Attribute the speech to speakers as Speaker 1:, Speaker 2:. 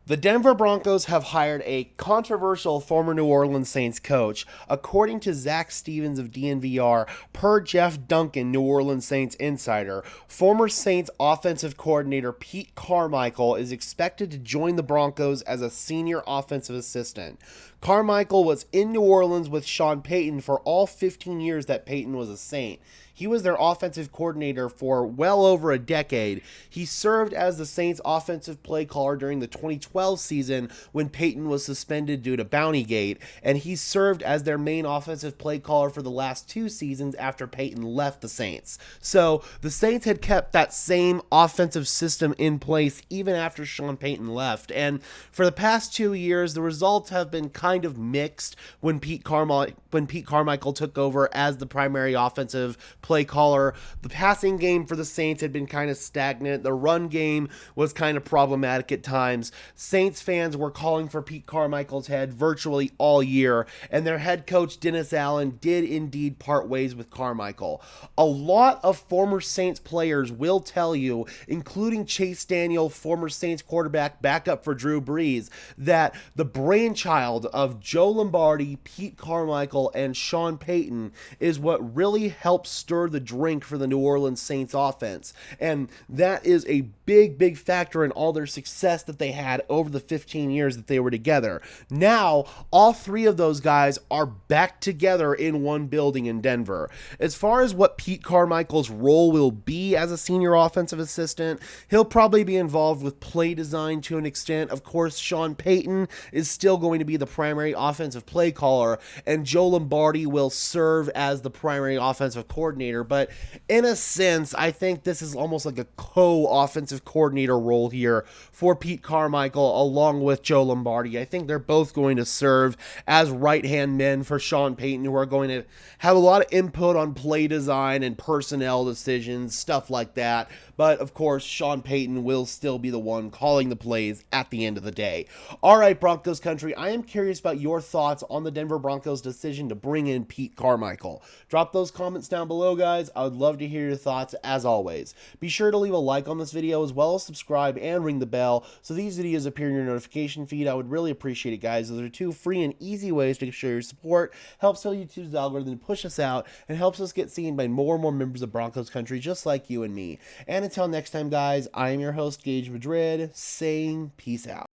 Speaker 1: The Denver Broncos have hired a controversial former New Orleans Saints coach. According to Zach Stevens of DNVR, per Jeff Duncan, New Orleans Saints insider, former Saints offensive coordinator Pete Carmichael is expected to join the Broncos as a senior offensive assistant. Carmichael was in New Orleans with Sean Payton for all 15 years that Payton was a Saint. He was their offensive coordinator for well over a decade. He served as the Saints offensive play caller during the 2012 season when Payton was suspended due to Bountygate, and he served as their main offensive play caller for the last 2 seasons after Payton left the Saints. So the Saints had kept that same offensive system in place even after Sean Payton left, and for the past 2 years, the results have been kind of mixed when Pete Carmichael took over as the primary offensive play caller. The passing game for the Saints had been kind of stagnant. The run game was kind of problematic at times. Saints fans were calling for Pete Carmichael's head virtually all year, and their head coach Dennis Allen did indeed part ways with Carmichael. A lot of former Saints players will tell you, including Chase Daniel, former Saints quarterback backup for Drew Brees, that the brainchild of Joe Lombardi, Pete Carmichael, and Sean Payton is what really helped stir the drink for the New Orleans Saints offense. And that is a big factor in all their success that they had over the 15 years that they were together. Now, all three of those guys are back together in one building in Denver. As far as what Pete Carmichael's role will be as a senior offensive assistant, he'll probably be involved with play design to an extent. Of course, Sean Payton is still going to be the primary offensive play caller, and Joe Lombardi will serve as the primary offensive coordinator. But in a sense, I think this is almost like a co-offensive coordinator role here for Pete Carmichael along with Joe Lombardi. I think they're both going to serve as right-hand men for Sean Payton, who are going to have a lot of input on play design and personnel decisions, stuff like that. But of course, Sean Payton will still be the one calling the plays at the end of the day. All right, Broncos country, I am curious about your thoughts on the Denver Broncos decision to bring in Pete Carmichael. Drop those comments down below, guys. I would love to hear your thoughts as always. Be sure to leave a like on this video as well as subscribe and ring the bell so these videos appear in your notification feed. I would really appreciate it, guys. Those are 2 free and easy ways to show your support, helps tell YouTube's algorithm to push us out, and helps us get seen by more and more members of Broncos country just like you and me. And until next time, guys, I am your host, Gage Madrid, saying peace out.